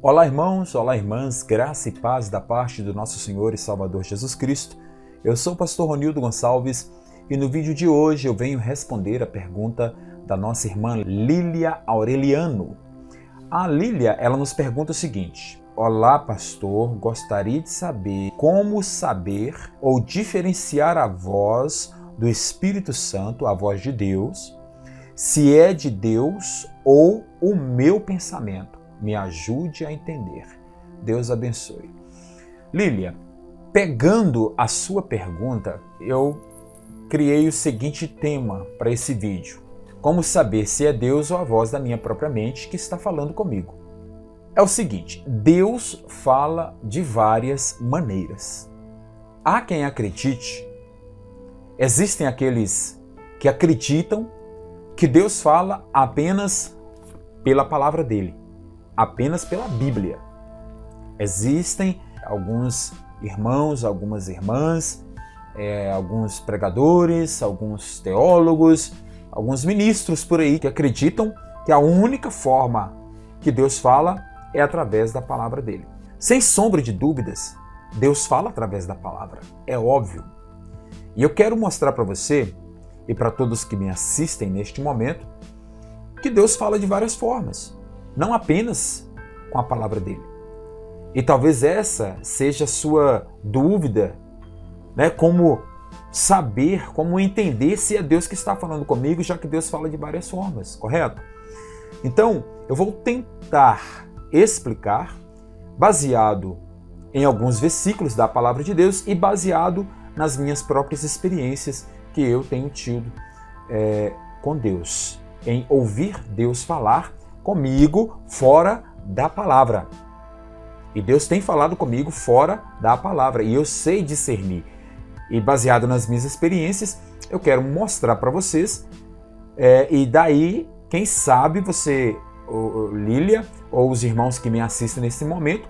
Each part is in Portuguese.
Olá, irmãos, olá, irmãs, graça e paz da parte do nosso Senhor e Salvador Jesus Cristo. Eu sou o pastor Ronildo Gonçalves e no vídeo de hoje eu venho responder a pergunta da nossa irmã Lília Aureliano. A Lília, ela nos pergunta o seguinte: olá, pastor, gostaria de saber como saber ou diferenciar a voz do Espírito Santo, a voz de Deus, se é de Deus ou o meu pensamento. Me ajude a entender. Deus abençoe. Lília, pegando a sua pergunta, eu criei o seguinte tema para esse vídeo: como saber se é Deus ou a voz da minha própria mente que está falando comigo. É o seguinte: Deus fala de várias maneiras. Há quem acredite, existem aqueles que acreditam que Deus fala apenas pela palavra dele, apenas pela Bíblia. Existem alguns irmãos, algumas irmãs, alguns pregadores, alguns teólogos, alguns ministros por aí que acreditam que a única forma que Deus fala é através da palavra dele. Sem sombra de dúvidas, Deus fala através da palavra, é óbvio. E eu quero mostrar para você e para todos que me assistem neste momento que Deus fala de várias formas, não apenas com a palavra dele. E talvez essa seja a sua dúvida, né? Como saber, como entender se é Deus que está falando comigo, já que Deus fala de várias formas, correto? Então, eu vou tentar explicar, baseado em alguns versículos da palavra de Deus e baseado nas minhas próprias experiências que eu tenho tido com Deus, em ouvir Deus falar comigo fora da palavra. E Deus tem falado comigo fora da palavra e eu sei discernir. E baseado nas minhas experiências, eu quero mostrar para vocês. E daí, quem sabe você, Lília, ou os irmãos que me assistem nesse momento,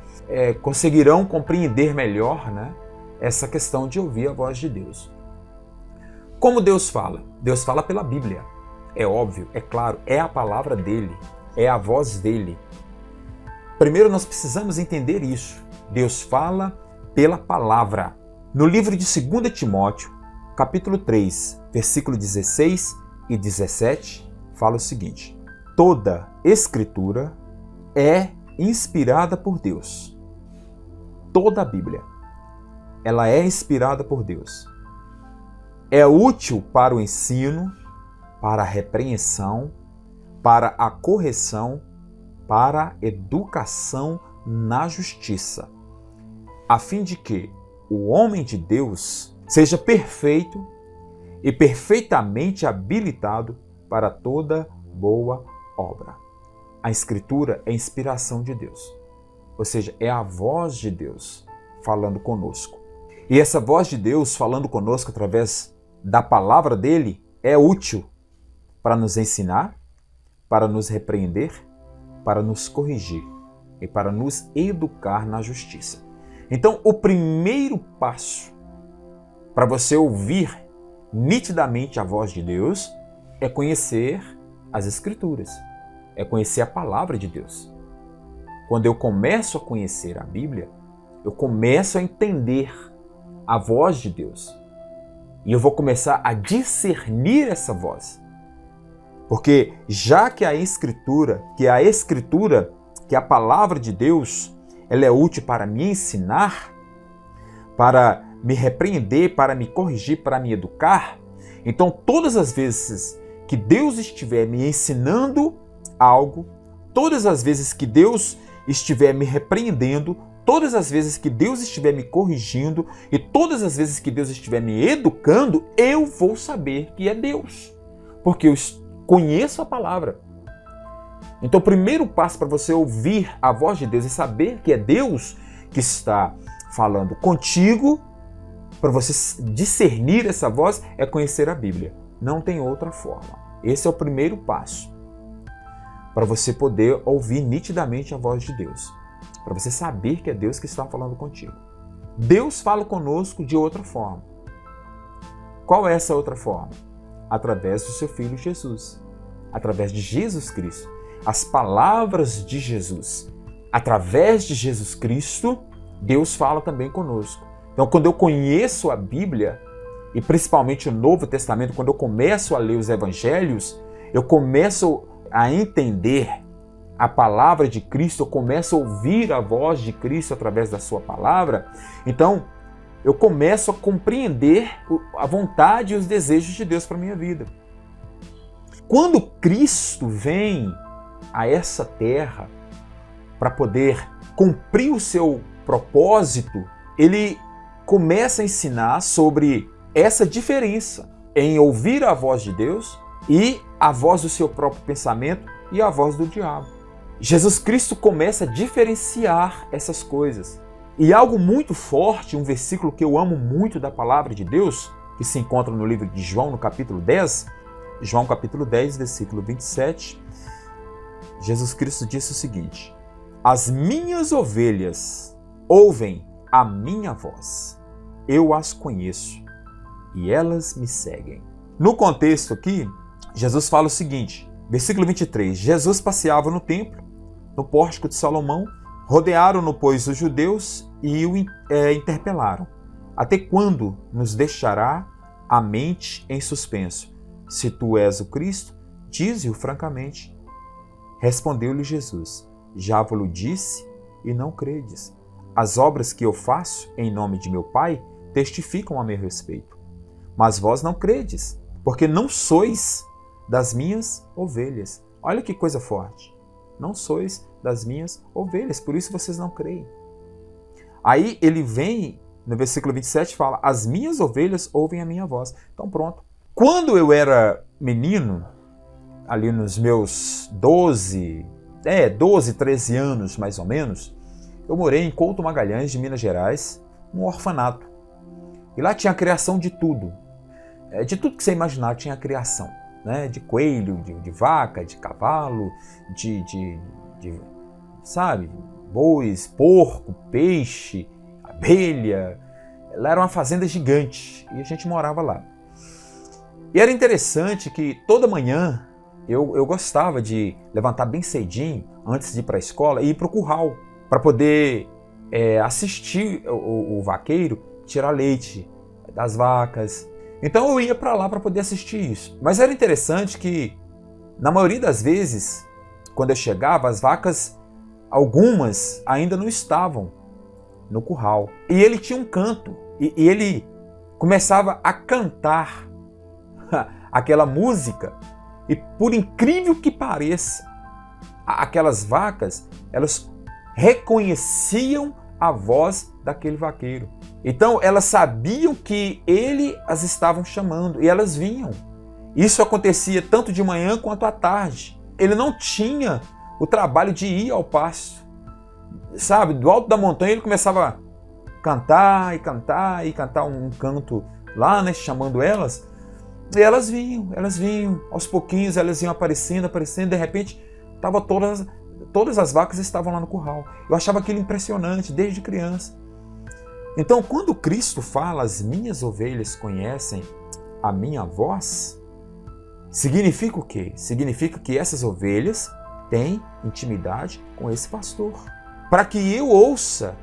conseguirão compreender melhor, né, essa questão de ouvir a voz de Deus. Como Deus fala? Deus fala pela Bíblia. É óbvio, é claro, é a palavra dele, é a voz dele. Primeiro nós precisamos entender isso. Deus fala pela palavra. No livro de 2 Timóteo, capítulo 3, versículo 16 e 17, fala o seguinte: toda escritura é inspirada por Deus. Toda a Bíblia, ela é inspirada por Deus. É útil para o ensino, para a repreensão, para a correção, para a educação na justiça, a fim de que o homem de Deus seja perfeito e perfeitamente habilitado para toda boa obra. A Escritura é a inspiração de Deus, ou seja, é a voz de Deus falando conosco. E essa voz de Deus falando conosco através da palavra dele é útil para nos ensinar, para nos repreender, para nos corrigir e para nos educar na justiça. Então, o primeiro passo para você ouvir nitidamente a voz de Deus é conhecer as Escrituras, é conhecer a palavra de Deus. Quando eu começo a conhecer a Bíblia, eu começo a entender a voz de Deus. E eu vou começar a discernir essa voz. Porque já que a Escritura, que a palavra de Deus, ela é útil para me ensinar, para me repreender, para me corrigir, para me educar, então todas as vezes que Deus estiver me ensinando algo, todas as vezes que Deus estiver me repreendendo, todas as vezes que Deus estiver me corrigindo e todas as vezes que Deus estiver me educando, eu vou saber que é Deus, porque eu conheço a palavra. Então o primeiro passo para você ouvir a voz de Deus e saber que é Deus que está falando contigo, para você discernir essa voz, é conhecer a Bíblia. Não tem outra forma. Esse é o primeiro passo para você poder ouvir nitidamente a voz de Deus, para você saber que é Deus que está falando contigo. Deus fala conosco de outra forma. Qual é essa outra forma? Através do seu Filho Jesus, através de Jesus Cristo. As palavras de Jesus através de Jesus Cristo, Deus fala também conosco. Então, quando eu conheço a Bíblia, e principalmente o Novo Testamento, quando eu começo a ler os Evangelhos, eu começo a entender a palavra de Cristo, eu começo a ouvir a voz de Cristo através da sua palavra, então eu começo a compreender a vontade e os desejos de Deus para a minha vida. Quando Cristo vem a essa terra para poder cumprir o seu propósito, ele começa a ensinar sobre essa diferença em ouvir a voz de Deus e a voz do seu próprio pensamento e a voz do diabo. Jesus Cristo começa a diferenciar essas coisas. E algo muito forte, um versículo que eu amo muito da palavra de Deus, que se encontra no livro de João, no capítulo 10, João capítulo 10, versículo 27, Jesus Cristo disse o seguinte: as minhas ovelhas ouvem a minha voz, eu as conheço e elas me seguem. No contexto aqui, Jesus fala o seguinte, versículo 23, Jesus passeava no templo, no pórtico de Salomão, rodearam-no, pois, os judeus e o interpelaram. Até quando nos deixará a mente em suspenso? Se tu és o Cristo, dize-o francamente. Respondeu-lhe Jesus, já vos disse e não credes. As obras que eu faço em nome de meu Pai testificam a meu respeito. Mas vós não credes, porque não sois das minhas ovelhas. Olha que coisa forte. Não sois das minhas ovelhas, por isso vocês não creem. Aí ele vem, no versículo 27, fala, as minhas ovelhas ouvem a minha voz. Então pronto. Quando eu era menino, ali nos meus 12, 13 anos mais ou menos, eu morei em Couto Magalhães, de Minas Gerais, um orfanato. E lá tinha a criação de tudo. De tudo que você imaginar tinha a criação. Né? De coelho, de vaca, de cavalo, sabe? Bois, porco, peixe, abelha. Lá era uma fazenda gigante e a gente morava lá. E era interessante que toda manhã eu gostava de levantar bem cedinho, antes de ir para a escola, e ir para o curral, para poder assistir o vaqueiro tirar leite das vacas. Então eu ia para lá para poder assistir isso. Mas era interessante que, na maioria das vezes, quando eu chegava, as vacas, algumas ainda não estavam no curral. E ele tinha um canto, e ele começava a cantar aquela música, e por incrível que pareça, aquelas vacas, elas reconheciam a voz daquele vaqueiro. Então elas sabiam que ele as estava chamando e elas vinham. Isso acontecia tanto de manhã quanto à tarde. Ele não tinha o trabalho de ir ao pasto. Sabe, do alto da montanha ele começava a cantar e cantar e cantar um canto lá, né, chamando elas. E elas vinham. Aos pouquinhos elas iam aparecendo, de repente tava todas as vacas estavam lá no curral. Eu achava aquilo impressionante desde criança. Então, quando Cristo fala, as minhas ovelhas conhecem a minha voz, significa o quê? Significa que essas ovelhas têm intimidade com esse pastor. Para que eu ouça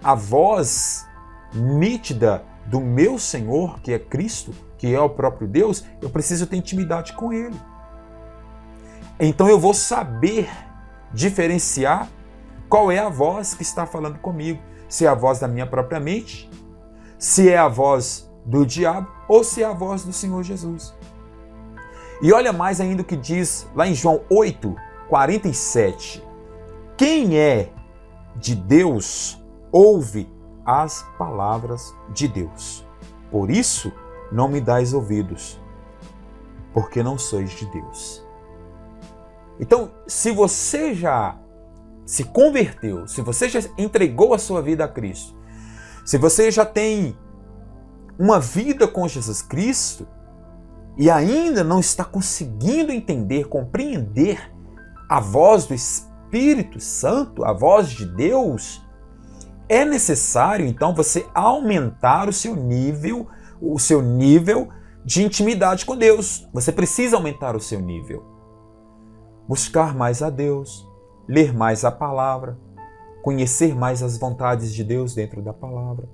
a voz nítida do meu Senhor, que é Cristo, que é o próprio Deus, eu preciso ter intimidade com Ele. Então eu vou saber diferenciar qual é a voz que está falando comigo. Se é a voz da minha própria mente, se é a voz do diabo ou se é a voz do Senhor Jesus. E olha mais ainda o que diz lá em João 8, 47. Quem é de Deus ouve as palavras de Deus. Por isso não me dais ouvidos, porque não sois de Deus. Então, se você já se converteu, se você já entregou a sua vida a Cristo, se você já tem uma vida com Jesus Cristo e ainda não está conseguindo entender, compreender a voz do Espírito Santo, a voz de Deus, é necessário então você aumentar o seu nível de intimidade com Deus. Você precisa aumentar o seu nível. Buscar mais a Deus, ler mais a palavra, conhecer mais as vontades de Deus dentro da palavra,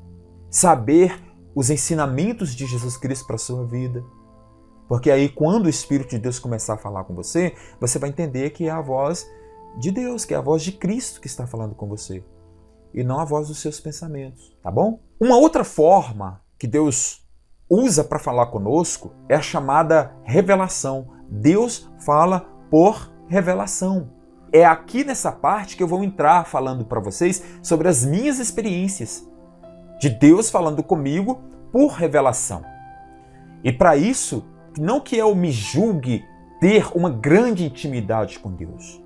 saber os ensinamentos de Jesus Cristo para a sua vida. Porque aí, quando o Espírito de Deus começar a falar com você, você vai entender que é a voz de Deus, que é a voz de Cristo que está falando com você, e não a voz dos seus pensamentos, tá bom? Uma outra forma que Deus usa para falar conosco é a chamada revelação. Deus fala por revelação. É aqui nessa parte que eu vou entrar falando para vocês sobre as minhas experiências de Deus falando comigo por revelação. E para isso, não que eu me julgue ter uma grande intimidade com Deus,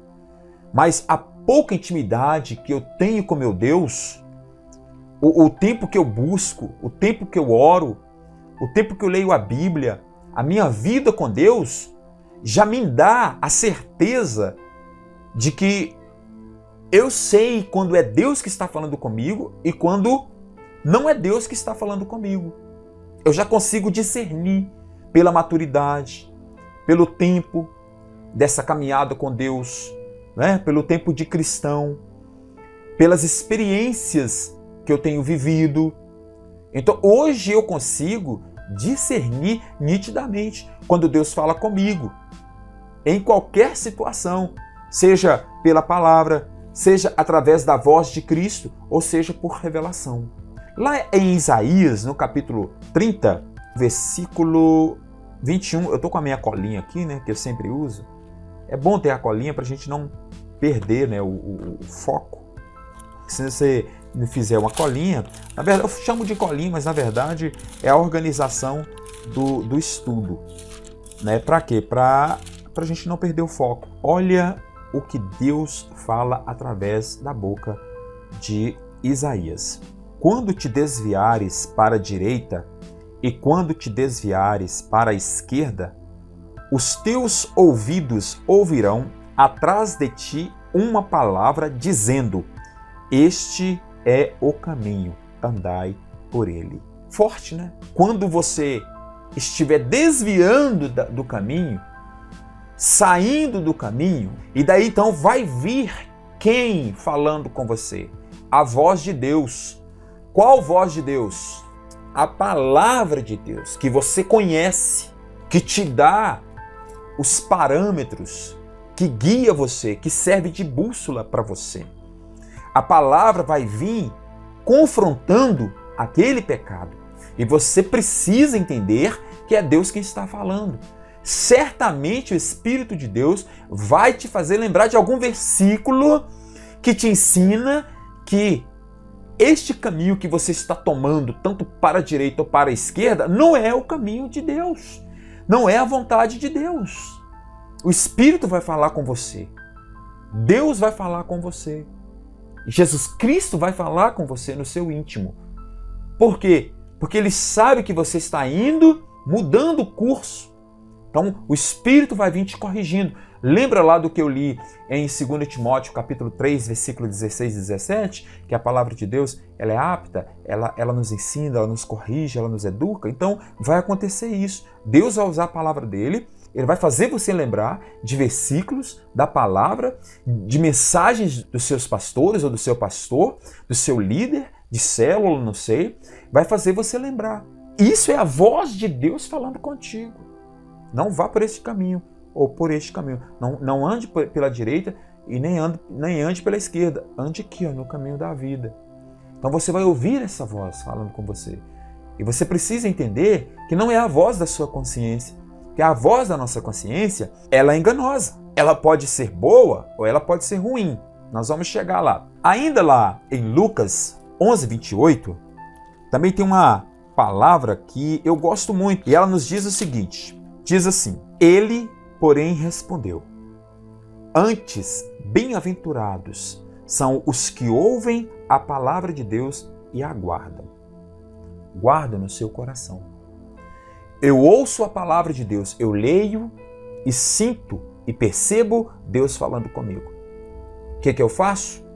mas a pouca intimidade que eu tenho com meu Deus, o tempo que eu busco, o tempo que eu oro, o tempo que eu leio a Bíblia, a minha vida com Deus, já me dá a certeza de que eu sei quando é Deus que está falando comigo e quando não é Deus que está falando comigo. Eu já consigo discernir pela maturidade, pelo tempo dessa caminhada com Deus, né? Pelo tempo de cristão, pelas experiências que eu tenho vivido. Então hoje eu consigo discernir nitidamente quando Deus fala comigo, em qualquer situação, seja pela palavra, seja através da voz de Cristo, ou seja por revelação. Lá em Isaías, no capítulo 30, versículo 21, eu estou com a minha colinha aqui, né, que eu sempre uso. É bom ter a colinha para a gente não perder, né, o foco. Se você não fizer uma colinha, na verdade eu chamo de colinha, mas na verdade é a organização do estudo. Né? Para quê? Para a gente não perder o foco. Olha o que Deus fala através da boca de Isaías. Quando te desviares para a direita e quando te desviares para a esquerda, os teus ouvidos ouvirão atrás de ti uma palavra dizendo: este é o caminho, andai por ele. Forte, né? Quando você estiver desviando do caminho, saindo do caminho, e daí então vai vir quem falando com você? A voz de Deus. Qual voz de Deus? A palavra de Deus, que você conhece, que te dá os parâmetros, que guia você, que serve de bússola para você. A palavra vai vir confrontando aquele pecado. E você precisa entender que é Deus quem está falando. Certamente o Espírito de Deus vai te fazer lembrar de algum versículo que te ensina que este caminho que você está tomando, tanto para a direita ou para a esquerda, não é o caminho de Deus. Não é a vontade de Deus. O Espírito vai falar com você. Deus vai falar com você. Jesus Cristo vai falar com você no seu íntimo. Por quê? Porque Ele sabe que você está indo, mudando o curso. Então, o Espírito vai vir te corrigindo. Lembra lá do que eu li em 2 Timóteo, capítulo 3, versículo 16 e 17? Que a palavra de Deus, ela é apta, ela nos ensina, ela nos corrige, ela nos educa. Então, vai acontecer isso. Deus vai usar a palavra dele, Ele vai fazer você lembrar de versículos da palavra, de mensagens dos seus pastores ou do seu pastor, do seu líder de célula, não sei. Vai fazer você lembrar. Isso é a voz de Deus falando contigo. Não vá por esse caminho ou por este caminho. Não ande pela direita e nem ande pela esquerda. Ande aqui, ó, no caminho da vida. Então você vai ouvir essa voz falando com você. E você precisa entender que não é a voz da sua consciência. Que a voz da nossa consciência, ela é enganosa. Ela pode ser boa ou ela pode ser ruim. Nós vamos chegar lá. Ainda lá em Lucas 11, 28, também tem uma palavra que eu gosto muito. E ela nos diz o seguinte. Diz assim: ele, porém, respondeu: antes, bem-aventurados são os que ouvem a palavra de Deus e a guardam. Guarda no seu coração. Eu ouço a palavra de Deus, eu leio e sinto e percebo Deus falando comigo. O que eu faço?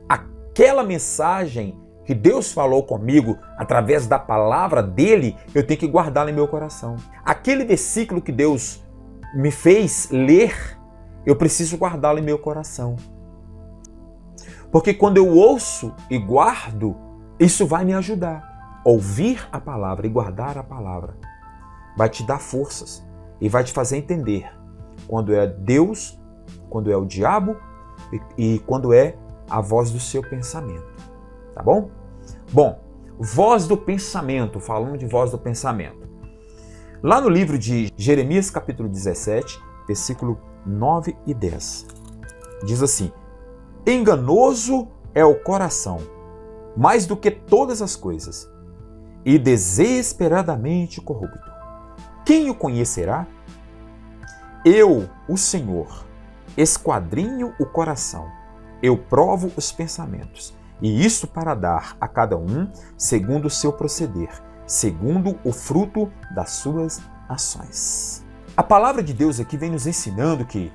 Aquela mensagem que Deus falou comigo através da palavra dele, eu tenho que guardá-la em meu coração. Aquele versículo que Deus me fez ler, eu preciso guardá-lo em meu coração. Porque quando eu ouço e guardo, isso vai me ajudar. Ouvir a palavra e guardar a palavra vai te dar forças e vai te fazer entender quando é Deus, quando é o diabo e quando é a voz do seu pensamento. Tá bom? Bom, voz do pensamento, falando de voz do pensamento. Lá no livro de Jeremias, capítulo 17, versículo 9 e 10, diz assim: enganoso é o coração, mais do que todas as coisas, e desesperadamente corrupto. Quem o conhecerá? Eu, o Senhor, esquadrinho o coração, eu provo os pensamentos, e isso para dar a cada um segundo o seu proceder, segundo o fruto das suas ações. A palavra de Deus aqui vem nos ensinando que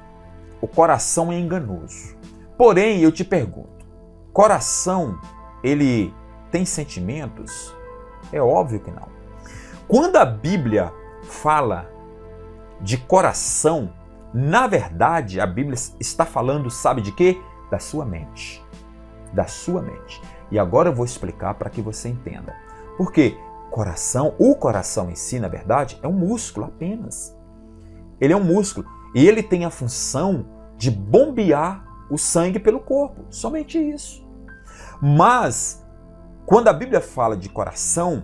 o coração é enganoso. Porém, eu te pergunto, coração, ele tem sentimentos? É óbvio que não. Quando a Bíblia fala de coração, na verdade, a Bíblia está falando, sabe de quê? Da sua mente. Da sua mente. E agora eu vou explicar para que você entenda. Porque o coração em si, na verdade, é um músculo apenas. Ele é um músculo e ele tem a função de bombear o sangue pelo corpo, somente isso. Mas, quando a Bíblia fala de coração,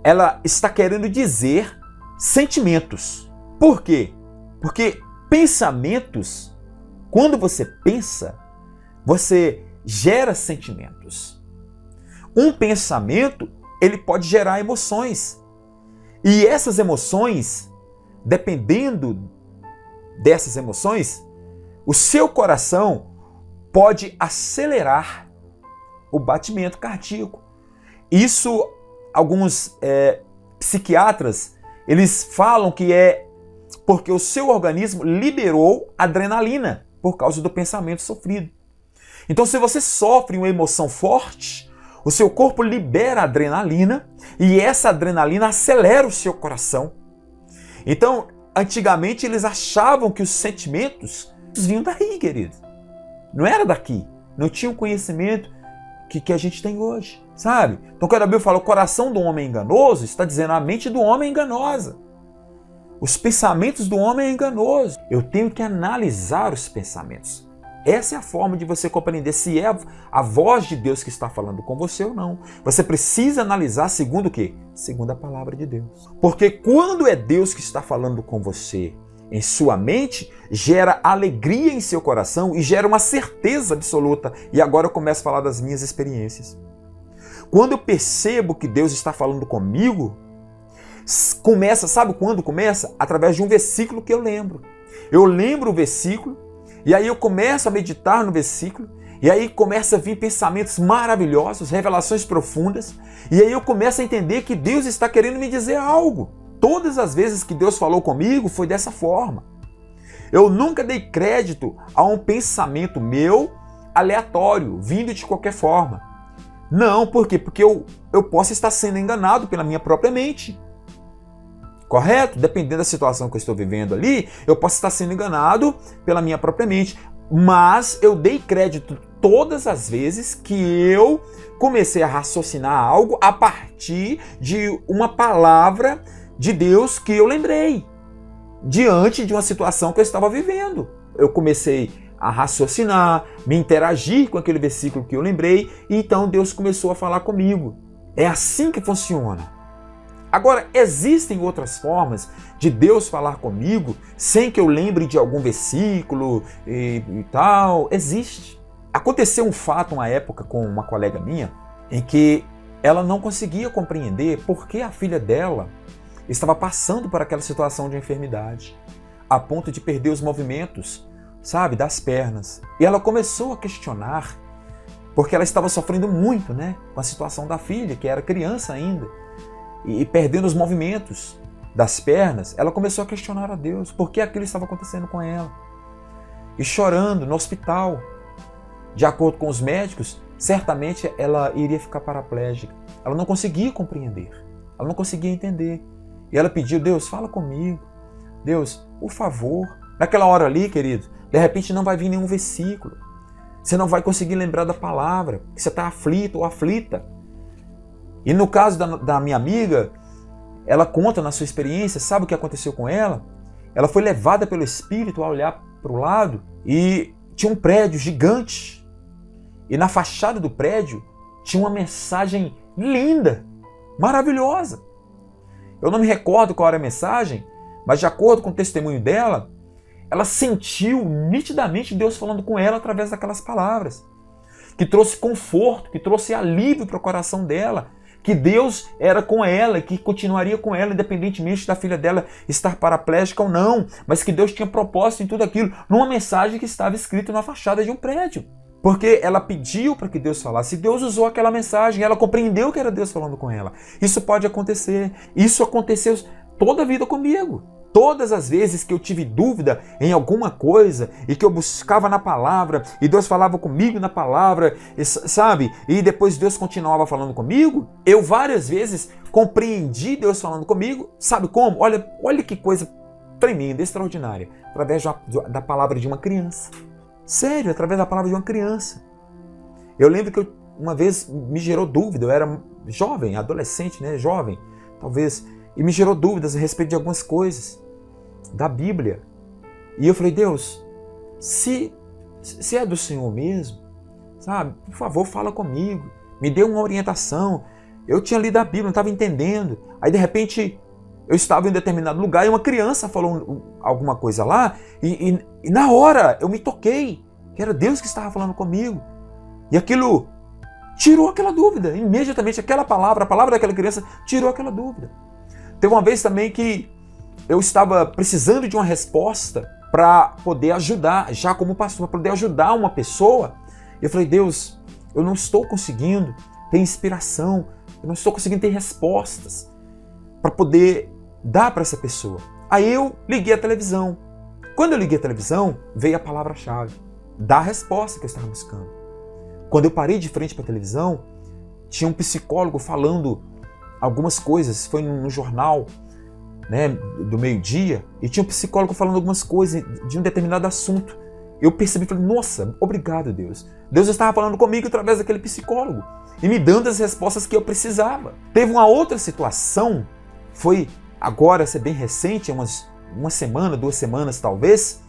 ela está querendo dizer sentimentos. Por quê? Porque pensamentos, quando você pensa, você gera sentimentos. Um pensamento, ele pode gerar emoções. E essas emoções, dependendo dessas emoções, o seu coração pode acelerar o batimento cardíaco. Isso, alguns psiquiatras, eles falam que é porque o seu organismo liberou adrenalina por causa do pensamento sofrido. Então, se você sofre uma emoção forte, o seu corpo libera adrenalina e essa adrenalina acelera o seu coração. Então, antigamente eles achavam que os sentimentos vinham daí, querido. Não era daqui. Não tinha o conhecimento que a gente tem hoje, sabe? Então, quando a Bíblia fala o coração do homem é enganoso, está dizendo a mente do homem é enganosa. Os pensamentos do homem é enganoso. Eu tenho que analisar os pensamentos. Essa é a forma de você compreender se é a voz de Deus que está falando com você ou não. Você precisa analisar segundo o quê? Segundo a palavra de Deus. Porque quando é Deus que está falando com você em sua mente, gera alegria em seu coração e gera uma certeza absoluta. E agora eu começo a falar das minhas experiências. Quando eu percebo que Deus está falando comigo, começa, sabe quando começa? Através de um versículo que eu lembro. Eu lembro o versículo, e aí eu começo a meditar no versículo, e aí começa a vir pensamentos maravilhosos, revelações profundas, e aí eu começo a entender que Deus está querendo me dizer algo. Todas as vezes que Deus falou comigo foi dessa forma. Eu nunca dei crédito a um pensamento meu aleatório, vindo de qualquer forma. Não, por quê? Porque eu posso estar sendo enganado pela minha própria mente. Correto? Dependendo da situação que eu estou vivendo ali, eu posso estar sendo enganado pela minha própria mente. Mas eu dei crédito todas as vezes que eu comecei a raciocinar algo a partir de uma palavra de Deus que eu lembrei, diante de uma situação que eu estava vivendo. Eu comecei a raciocinar, me interagir com aquele versículo que eu lembrei, e então Deus começou a falar comigo. É assim que funciona. Agora, existem outras formas de Deus falar comigo sem que eu lembre de algum versículo e tal. Existe. Aconteceu um fato, uma época, com uma colega minha, em que ela não conseguia compreender por que a filha dela estava passando por aquela situação de enfermidade, a ponto de perder os movimentos, sabe, das pernas. E ela começou a questionar, porque ela estava sofrendo muito, né, com a situação da filha, que era criança ainda. E perdendo os movimentos das pernas, ela começou a questionar a Deus por que aquilo estava acontecendo com ela. E chorando no hospital. De acordo com os médicos, certamente ela iria ficar paraplégica. Ela não conseguia compreender, ela não conseguia entender. E ela pediu: Deus, fala comigo. Deus, por favor. Naquela hora ali, querido, de repente não vai vir nenhum versículo. Você não vai conseguir lembrar da palavra, que você está aflito ou aflita. E no caso da minha amiga, ela conta na sua experiência, sabe o que aconteceu com ela? Ela foi levada pelo Espírito a olhar para o lado e tinha um prédio gigante. E na fachada do prédio tinha uma mensagem linda, maravilhosa. Eu não me recordo qual era a mensagem, mas de acordo com o testemunho dela, ela sentiu nitidamente Deus falando com ela através daquelas palavras, que trouxe conforto, que trouxe alívio para o coração dela, que Deus era com ela e que continuaria com ela, independentemente da filha dela estar paraplégica ou não, mas que Deus tinha propósito em tudo aquilo, numa mensagem que estava escrita na fachada de um prédio. Porque ela pediu para que Deus falasse, e Deus usou aquela mensagem, ela compreendeu que era Deus falando com ela. Isso pode acontecer, isso aconteceu toda a vida comigo. Todas as vezes que eu tive dúvida em alguma coisa e que eu buscava na palavra e Deus falava comigo na palavra, sabe? E depois Deus continuava falando comigo, eu várias vezes compreendi Deus falando comigo, sabe como? Olha que coisa tremenda, extraordinária, através da palavra de uma criança. Sério, através da palavra de uma criança. Eu lembro que uma vez me gerou dúvida, eu era jovem, adolescente, né? Jovem, talvez, e me gerou dúvidas a respeito de algumas coisas da Bíblia. E eu falei, Deus, se é do Senhor mesmo, sabe, por favor, fala comigo, me dê uma orientação. Eu tinha lido a Bíblia, não estava entendendo. Aí, de repente, eu estava em um determinado lugar e uma criança falou alguma coisa lá e na hora eu me toquei que era Deus que estava falando comigo. E aquilo tirou aquela dúvida. Imediatamente, aquela palavra, a palavra daquela criança, tirou aquela dúvida. Teve uma vez também que eu estava precisando de uma resposta para poder ajudar, já como pastor, para poder ajudar uma pessoa. E eu falei, Deus, eu não estou conseguindo ter inspiração, eu não estou conseguindo ter respostas para poder dar para essa pessoa. Aí eu liguei a televisão. Quando eu liguei a televisão, veio a palavra-chave da resposta que eu estava buscando. Quando eu parei de frente para a televisão, tinha um psicólogo falando algumas coisas, foi no jornal, né, do meio-dia, e tinha um psicólogo falando algumas coisas de um determinado assunto. Eu percebi, falei, nossa, obrigado, Deus. Deus estava falando comigo através daquele psicólogo e me dando as respostas que eu precisava. Teve uma outra situação, foi agora, ser bem recente, uma semana, 2 semanas talvez.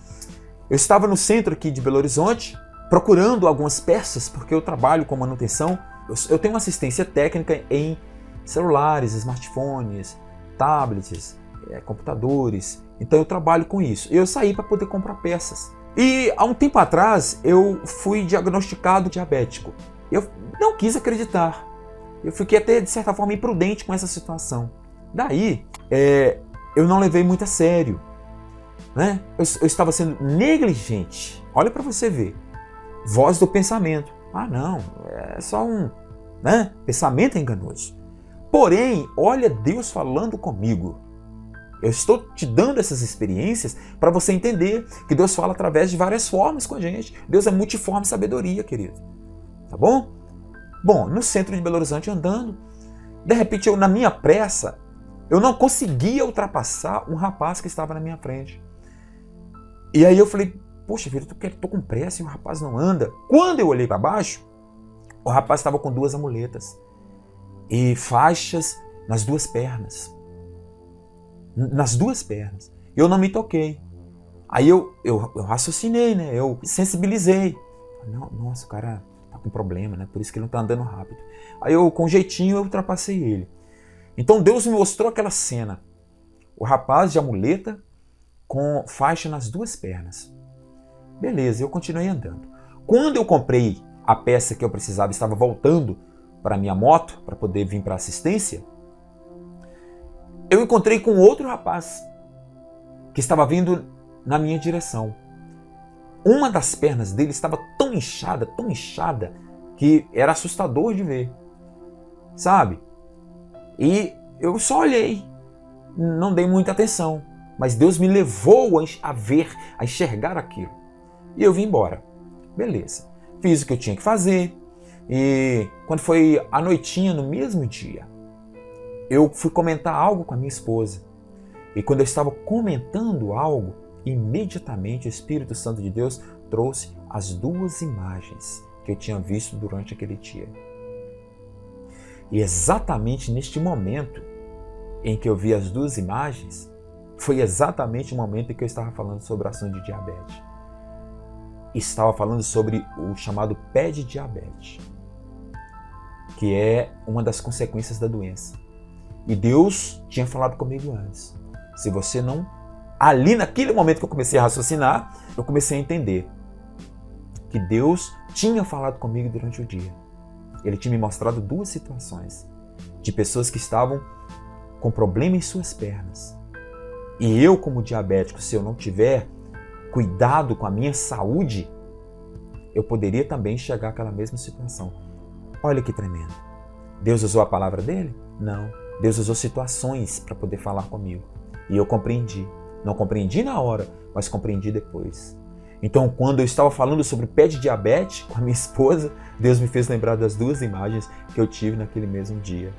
Eu estava no centro aqui de Belo Horizonte, procurando algumas peças, porque eu trabalho com manutenção. Eu tenho uma assistência técnica em celulares, smartphones, tablets, computadores. Então eu trabalho com isso. Eu saí para poder comprar peças. E há um tempo atrás eu fui diagnosticado diabético. Eu não quis acreditar. Eu fiquei até, de certa forma, imprudente com essa situação. Daí, eu não levei muito a sério, né? Eu estava sendo negligente. Olha para você ver. Voz do pensamento. Ah, não, é só um, né? Pensamento enganoso. Porém, olha Deus falando comigo. Eu estou te dando essas experiências para você entender que Deus fala através de várias formas com a gente. Deus é multiforme sabedoria, querido. Tá bom? Bom, no centro de Belo Horizonte andando, de repente na minha pressa, eu não conseguia ultrapassar um rapaz que estava na minha frente. E aí eu falei, poxa vida, eu tô com pressa e o rapaz não anda. Quando eu olhei para baixo, o rapaz estava com 2 amuletas e faixas nas 2 pernas. Nas 2 pernas. Eu não me toquei. Aí eu raciocinei, né? Eu sensibilizei. Não, nossa, o cara tá com problema, né? Por isso que ele não tá andando rápido. Aí eu, com jeitinho, eu ultrapassei ele. Então Deus me mostrou aquela cena. O rapaz de amuleta com faixa nas 2 pernas. Beleza, eu continuei andando. Quando eu comprei a peça que eu precisava, estava voltando para a minha moto, para poder vir para a assistência, eu encontrei com outro rapaz que estava vindo na minha direção. Uma das pernas dele estava tão inchada, que era assustador de ver, sabe? E eu só olhei, não dei muita atenção, mas Deus me levou a ver, a enxergar aquilo. E eu vim embora. Beleza. Fiz o que eu tinha que fazer. E quando foi à noitinha, no mesmo dia, eu fui comentar algo com a minha esposa. E quando eu estava comentando algo, imediatamente o Espírito Santo de Deus trouxe as 2 imagens que eu tinha visto durante aquele dia. E exatamente neste momento em que eu vi as 2 imagens, foi exatamente o momento em que eu estava falando sobre o assunto de diabetes. Estava falando sobre o chamado pé de diabetes, que é uma das consequências da doença. E Deus tinha falado comigo antes. Se você não... Ali, naquele momento que eu comecei a raciocinar, eu comecei a entender que Deus tinha falado comigo durante o dia. Ele tinha me mostrado 2 situações de pessoas que estavam com problema em suas pernas. E eu, como diabético, se eu não tiver cuidado com a minha saúde, eu poderia também chegar àquela mesma situação. Olha que tremendo. Deus usou a palavra dele? Não. Deus usou situações para poder falar comigo. E eu compreendi. Não compreendi na hora, mas compreendi depois. Então, quando eu estava falando sobre pé de diabetes com a minha esposa, Deus me fez lembrar das 2 imagens que eu tive naquele mesmo dia.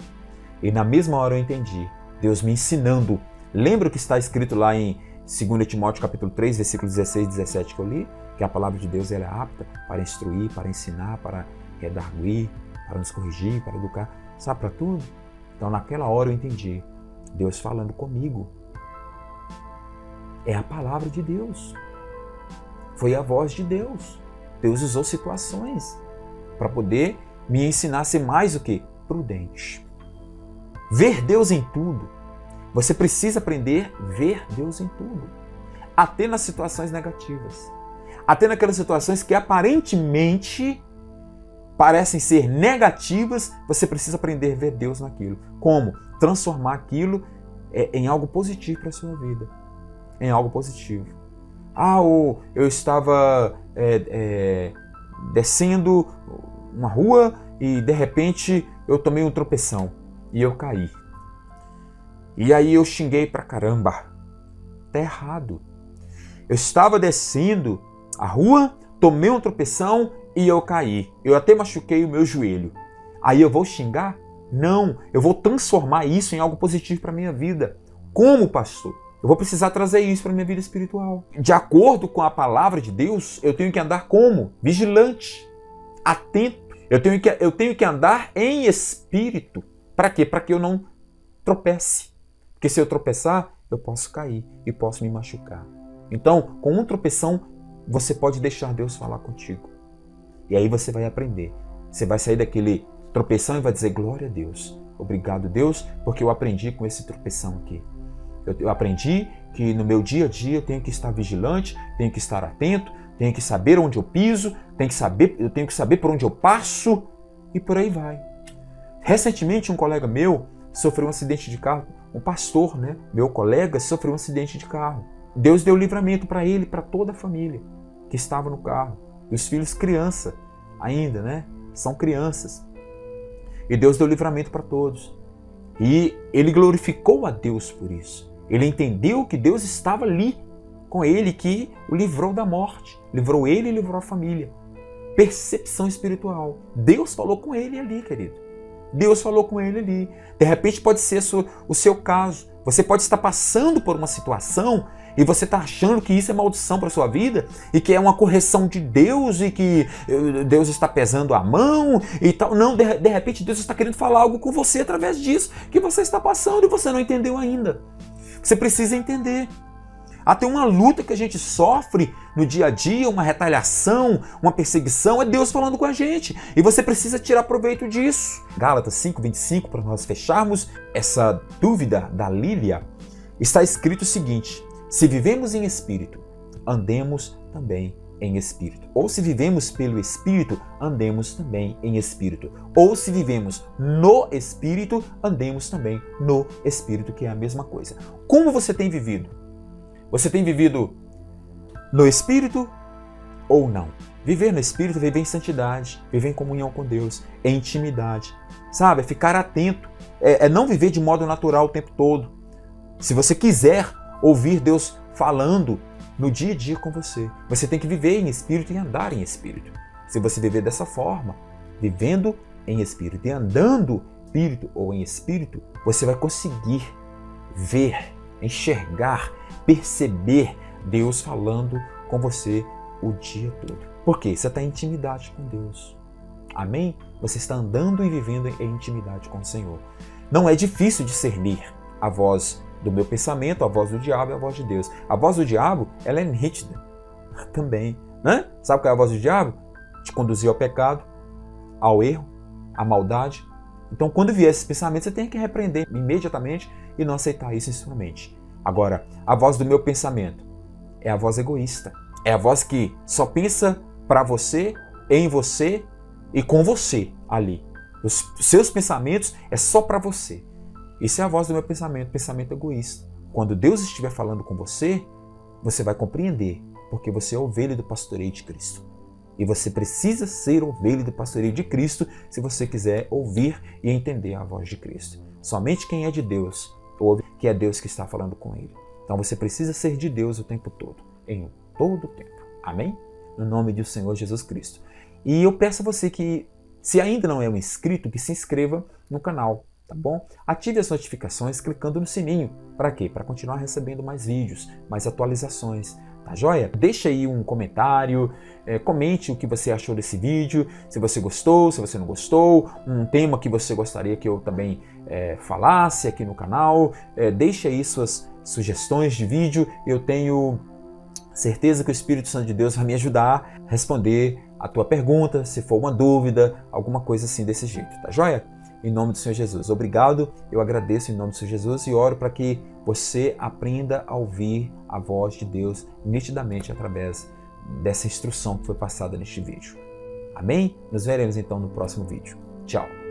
E na mesma hora eu entendi. Deus me ensinando. Lembra o que está escrito lá em 2 Timóteo capítulo 3, versículos 16 e 17 que eu li? Que a palavra de Deus ela é apta para instruir, para ensinar, para redarguir, para nos corrigir, para educar. Sabe, para tudo? Então, naquela hora eu entendi. Deus falando comigo. É a palavra de Deus. Foi a voz de Deus. Deus usou situações para poder me ensinar a ser mais o que? Prudente. Ver Deus em tudo. Você precisa aprender a ver Deus em tudo. Até nas situações negativas. Até naquelas situações que aparentemente parecem ser negativas, você precisa aprender a ver Deus naquilo. Como? Transformar aquilo em algo positivo para a sua vida. Em algo positivo. Eu estava descendo uma rua e de repente eu tomei um tropeção e eu caí. E aí eu xinguei pra caramba. Tá errado. Eu estava descendo a rua, tomei um tropeção e eu caí. Eu até machuquei o meu joelho. Aí eu vou xingar? Não, eu vou transformar isso em algo positivo para minha vida. Como pastor? Eu vou precisar trazer isso para a minha vida espiritual. De acordo com a palavra de Deus, eu tenho que andar como? Vigilante, atento. Eu tenho que andar em espírito. Para quê? Para que eu não tropece. Porque se eu tropeçar, eu posso cair e posso me machucar. Então, com um tropeção, você pode deixar Deus falar contigo. E aí você vai aprender. Você vai sair daquele tropeção e vai dizer, glória a Deus. Obrigado, Deus, porque eu aprendi com esse tropeção aqui. Eu aprendi que no meu dia a dia eu tenho que estar vigilante, tenho que estar atento, tenho que saber onde eu piso, eu tenho que saber por onde eu passo e por aí vai. Recentemente um colega meu sofreu um acidente de carro, um pastor, né? Meu colega sofreu um acidente de carro. Deus deu livramento para ele e para toda a família que estava no carro. E os filhos criança ainda, né? São crianças. E Deus deu livramento para todos. E ele glorificou a Deus por isso. Ele entendeu que Deus estava ali com ele, que o livrou da morte. Livrou ele e livrou a família. Percepção espiritual. Deus falou com ele ali, querido. Deus falou com ele ali. De repente pode ser o seu caso. Você pode estar passando por uma situação e você está achando que isso é maldição para a sua vida e que é uma correção de Deus e que Deus está pesando a mão e tal. Não, de repente Deus está querendo falar algo com você através disso que você está passando e você não entendeu ainda. Você precisa entender. Até uma luta que a gente sofre no dia a dia, uma retaliação, uma perseguição, é Deus falando com a gente. E você precisa tirar proveito disso. Gálatas 5:25, para nós fecharmos essa dúvida da Lília, está escrito o seguinte: se vivemos em espírito, andemos também em espírito. Ou se vivemos pelo espírito, andemos também em espírito. Ou se vivemos no espírito, andemos também no espírito, que é a mesma coisa. Como você tem vivido? Você tem vivido no Espírito ou não? Viver no Espírito, viver em santidade, viver em comunhão com Deus, em intimidade. Sabe? É ficar atento. É não viver de modo natural o tempo todo. Se você quiser ouvir Deus falando no dia a dia com você, você tem que viver em Espírito e andar em Espírito. Se você viver dessa forma, vivendo em Espírito e andando em Espírito ou em Espírito, você vai conseguir ver, enxergar, perceber Deus falando com você o dia todo. Por quê? Você está em intimidade com Deus. Amém? Você está andando e vivendo em intimidade com o Senhor. Não é difícil discernir a voz do meu pensamento, a voz do diabo e a voz de Deus. A voz do diabo, ela é nítida também, né? Sabe qual é a voz do diabo? Te conduzir ao pecado, ao erro, à maldade. Então, quando vier esses pensamentos, você tem que repreender imediatamente e não aceitar isso em sua mente. Agora, a voz do meu pensamento é a voz egoísta. É a voz que só pensa para você, em você e com você ali. Os seus pensamentos é só para você. Isso é a voz do meu pensamento, pensamento egoísta. Quando Deus estiver falando com você, você vai compreender, porque você é ovelha do pastoreio de Cristo. E você precisa ser ovelha do pastoreio de Cristo se você quiser ouvir e entender a voz de Cristo. Somente quem é de Deus ouve que é Deus que está falando com ele. Então você precisa ser de Deus o tempo todo, em todo o tempo. Amém? No nome do Senhor Jesus Cristo. E eu peço a você que, se ainda não é um inscrito, que se inscreva no canal, tá bom? Ative as notificações clicando no sininho. Para quê? Para continuar recebendo mais vídeos, mais atualizações. Tá joia? Deixa aí um comentário, comente o que você achou desse vídeo, se você gostou, se você não gostou, um tema que você gostaria que eu também falasse aqui no canal. Deixa aí suas sugestões de vídeo. Eu tenho certeza que o Espírito Santo de Deus vai me ajudar a responder a tua pergunta, se for uma dúvida, alguma coisa assim desse jeito, tá joia? Em nome do Senhor Jesus. Obrigado, eu agradeço em nome do Senhor Jesus e oro para que você aprenda a ouvir a voz de Deus nitidamente através dessa instrução que foi passada neste vídeo. Amém? Nos veremos então no próximo vídeo. Tchau!